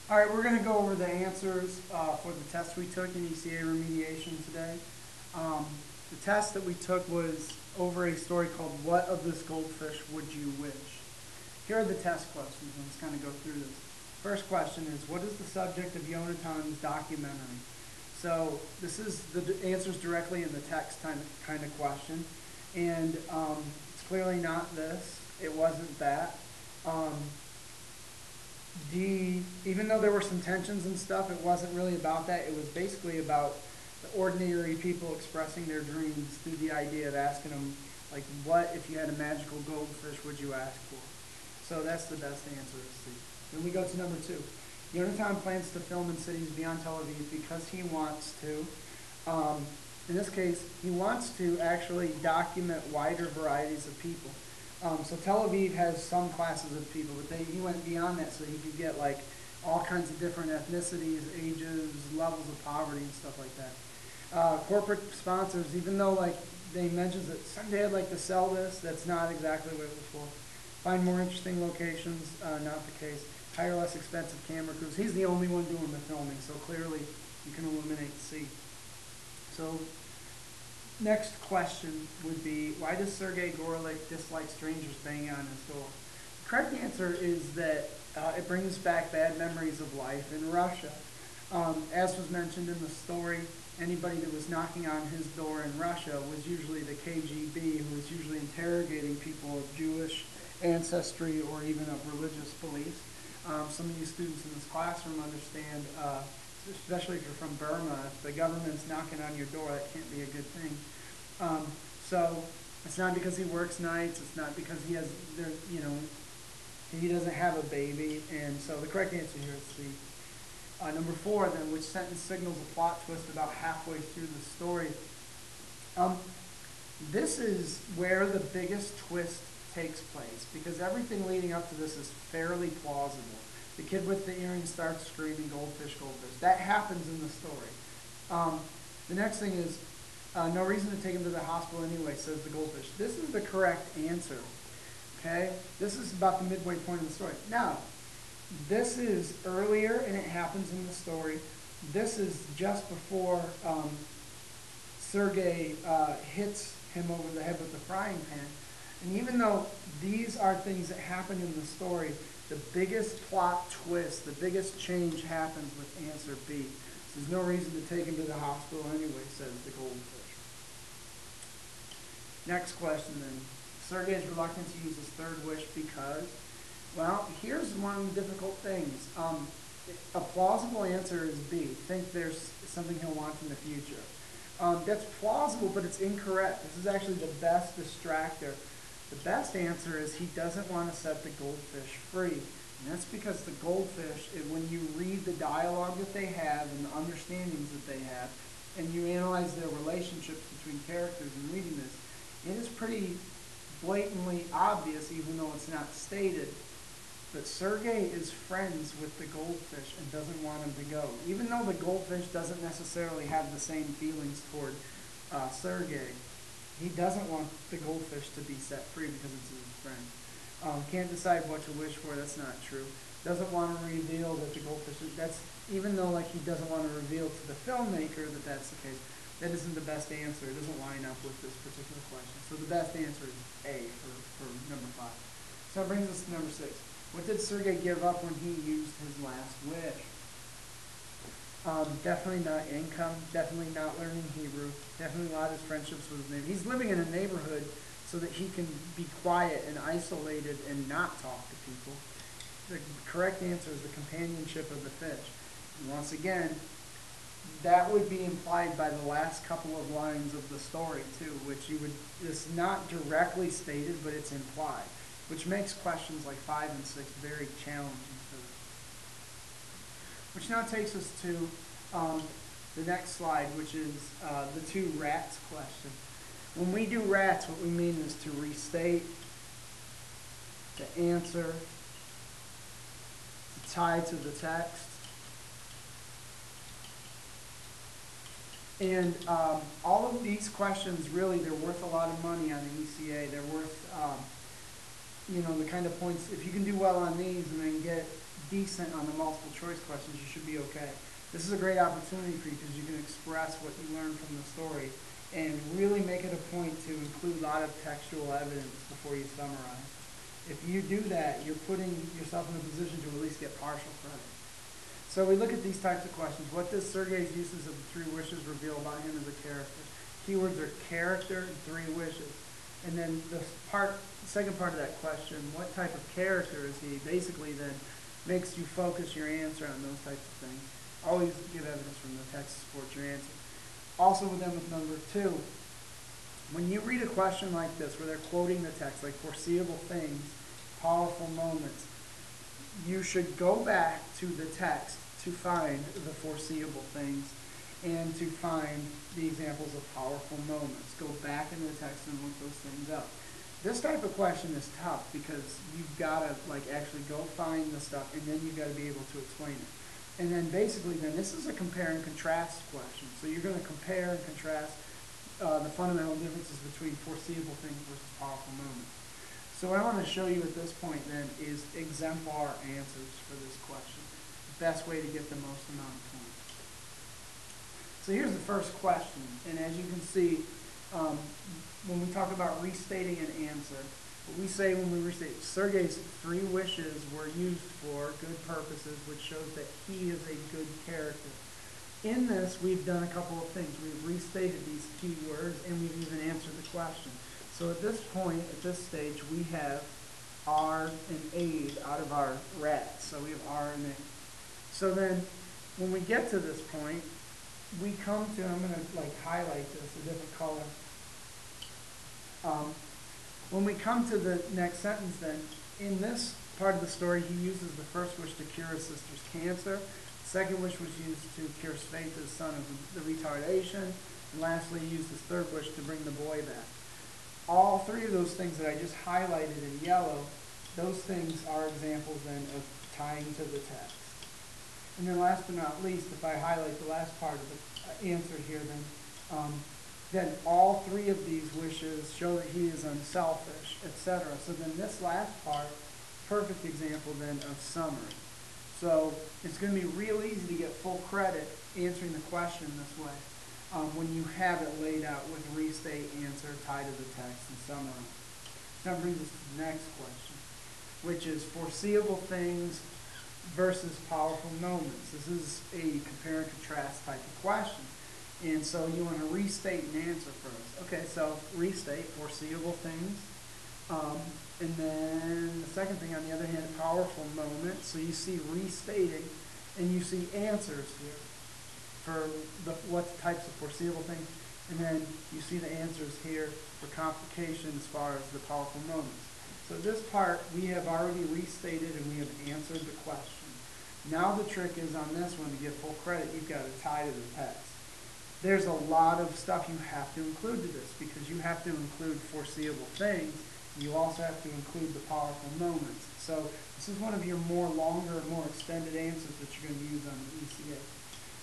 All right, we're going to go over the answers for the test we took in ECA remediation today. The test that we took was over a story called "What of this goldfish would you wish?" Here are the test questions. Let's kind of go through this. First question is, what is the subject of Yonatan's documentary? So this is the answers directly in the text kind of question. And it's clearly not this. It wasn't that. Even though there were some tensions and stuff, it wasn't really about that. It was basically about the ordinary people expressing their dreams through the idea of asking them, like, what if you had a magical goldfish would you ask for? So that's the best answer to see. Then we go to number 2. Yonatan plans to film in cities beyond Tel Aviv because he wants to. In this case, he wants to actually document wider varieties of people. So Tel Aviv has some classes of people, but he went beyond that so he could get like all kinds of different ethnicities, ages, levels of poverty, and stuff like that. Corporate sponsors, even though like they mentioned that someday I'd like to sell this, that's not exactly what it was for. Find more interesting locations, not the case. Hire less expensive camera crews. He's the only one doing the filming, so clearly you can eliminate C. So next question would be, why does Sergei Gorelick dislike strangers banging on his door? The correct answer is that it brings back bad memories of life in Russia. As was mentioned in the story, anybody that was knocking on his door in Russia was usually the KGB, who was usually interrogating people of Jewish ancestry or even of religious beliefs. Some of you students in this classroom understand, especially if you're from Burma, if the government's knocking on your door, that can't be a good thing. So it's not because he works nights, it's not because he has, he doesn't have a baby, and so the correct answer here is C. Number 4, then, which sentence signals a plot twist about halfway through the story? This is where the biggest twist takes place, because everything leading up to this is fairly plausible. The kid with the earrings starts screaming, "Goldfish, goldfish." That happens in the story. The next thing is, no reason to take him to the hospital anyway, says the goldfish. This is the correct answer. Okay? This is about the midway point of the story. Now, this is earlier, and it happens in the story. This is just before Sergei hits him over the head with the frying pan. And even though these are things that happen in the story, the biggest plot twist, the biggest change happens with answer B. So there's no reason to take him to the hospital anyway, says the goldfish. Next question then. Sergei is reluctant to use his third wish because, well, here's one of the difficult things. A plausible answer is B. Think there's something he'll want in the future. That's plausible, but it's incorrect. This is actually the best distractor. The best answer is he doesn't want to set the goldfish free. And that's because the goldfish, when you read the dialogue that they have and the understandings that they have, and you analyze their relationships between characters in reading this, it is pretty blatantly obvious, even though it's not stated, that Sergei is friends with the goldfish and doesn't want him to go. Even though the goldfish doesn't necessarily have the same feelings toward Sergei, he doesn't want the goldfish to be set free because it's his friend. Can't decide what to wish for, that's not true. Doesn't want to reveal that the goldfish, even though like he doesn't want to reveal to the filmmaker that that's the case, that isn't the best answer. It doesn't line up with this particular question. So the best answer is A for number 5. So that brings us to number 6. What did Sergei give up when he used his last wish? Definitely not income, definitely not learning Hebrew, definitely a lot of his friendships with his neighbor. He's living in a neighborhood so that he can be quiet and isolated and not talk to people. The correct answer is the companionship of the fish. And once again, that would be implied by the last couple of lines of the story too, which it's not directly stated, but it's implied, which makes questions like 5 and 6 very challenging for them. Which now takes us to the next slide, which is the 2 rats question. When we do rats, what we mean is to restate, to answer, to tie to the text. And all of these questions, really, they're worth a lot of money on the ECA. They're worth, the kind of points, if you can do well on these and then get decent on the multiple choice questions, you should be okay. This is a great opportunity for you because you can express what you learned from the story and really make it a point to include a lot of textual evidence before you summarize. If you do that, you're putting yourself in a position to at least get partial credit. So we look at these types of questions. What does Sergei's uses of the 3 wishes reveal about him as a character? Keywords are character and 3 wishes. And then the second part of that question, what type of character is he, basically then makes you focus your answer on those types of things. Always give evidence from the text to support your answer. Also with them with number 2, when you read a question like this where they're quoting the text, like foreseeable things, powerful moments, you should go back to the text to find the foreseeable things and to find the examples of powerful moments. Go back into the text and look those things up. This type of question is tough because you've got to actually go find the stuff and then you've got to be able to explain it. And then basically then this is a compare and contrast question. So you're going to compare and contrast the fundamental differences between foreseeable things versus powerful moments. So what I want to show you at this point then is exemplar answers for this question. The best way to get the most amount of points. So here's the first question, and as you can see, when we talk about restating an answer, what we say when we restate, Sergei's 3 wishes were used for good purposes, which shows that he is a good character. In this, we've done a couple of things. We've restated these key words, and we've even answered the question. So at this point, at this stage, we have R and aid out of our rats. So we have R and aid. So then, when we get to this point, we come to, I'm going to highlight this a different color. When we come to the next sentence then, in this part of the story, he uses the first wish to cure his sister's cancer. The second wish was used to cure Sveta's son of the retardation. And lastly, he used his third wish to bring the boy back. All 3 of those things that I just highlighted in yellow, those things are examples then of tying to the text. And then last but not least, if I highlight the last part of the answer here, then all 3 of these wishes show that he is unselfish, etc. So then this last part, perfect example then of summary. So it's going to be real easy to get full credit answering the question this way when you have it laid out with restate, answer, tie to the text, and summarize. That brings us to the next question, which is foreseeable things versus powerful moments. This is a compare and contrast type of question. And so you want to restate and answer first. Okay, so restate, foreseeable things. And then the second thing, on the other hand, powerful moments. So you see restating and you see answers here for what types of foreseeable things. And then you see the answers here for complication as far as the powerful moments. So this part, we have already restated and we have answered the question. Now the trick is on this one, to get full credit, you've got to tie to the text. There's a lot of stuff you have to include to this because you have to include foreseeable things. You also have to include the powerful moments. So this is one of your more longer, more extended answers that you're going to use on the ECA.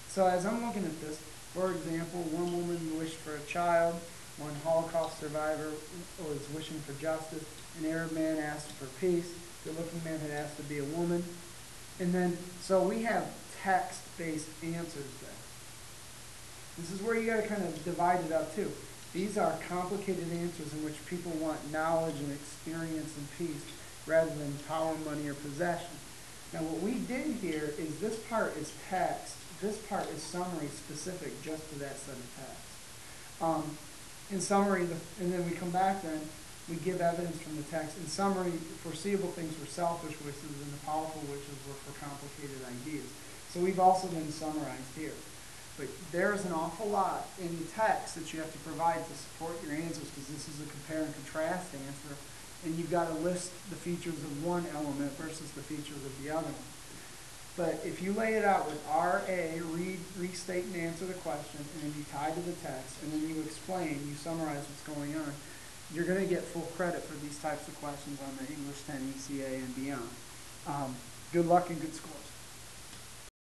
So as I'm looking at this, for example, one woman wished for a child, one Holocaust survivor was wishing for justice, an Arab man asked for peace, the good-looking man had asked to be a woman. And then, so we have text-based answers there. This is where you got to kind of divide it up too. These are complicated answers in which people want knowledge and experience and peace rather than power, money, or possession. Now what we did here is this part is text, this part is summary specific just to that set of text. In summary, and then we come back then, we give evidence from the text. In summary, foreseeable things were selfish wishes and the powerful wishes were for complicated ideas. So we've also been summarized here. But there's an awful lot in the text that you have to provide to support your answers because this is a compare and contrast answer. And you've got to list the features of one element versus the features of the other one. But if you lay it out with RA, read, restate, and answer the question, and then you tie to the text, and then you explain, you summarize what's going on, you're going to get full credit for these types of questions on the English 10 ECA and beyond. Good luck and good scores.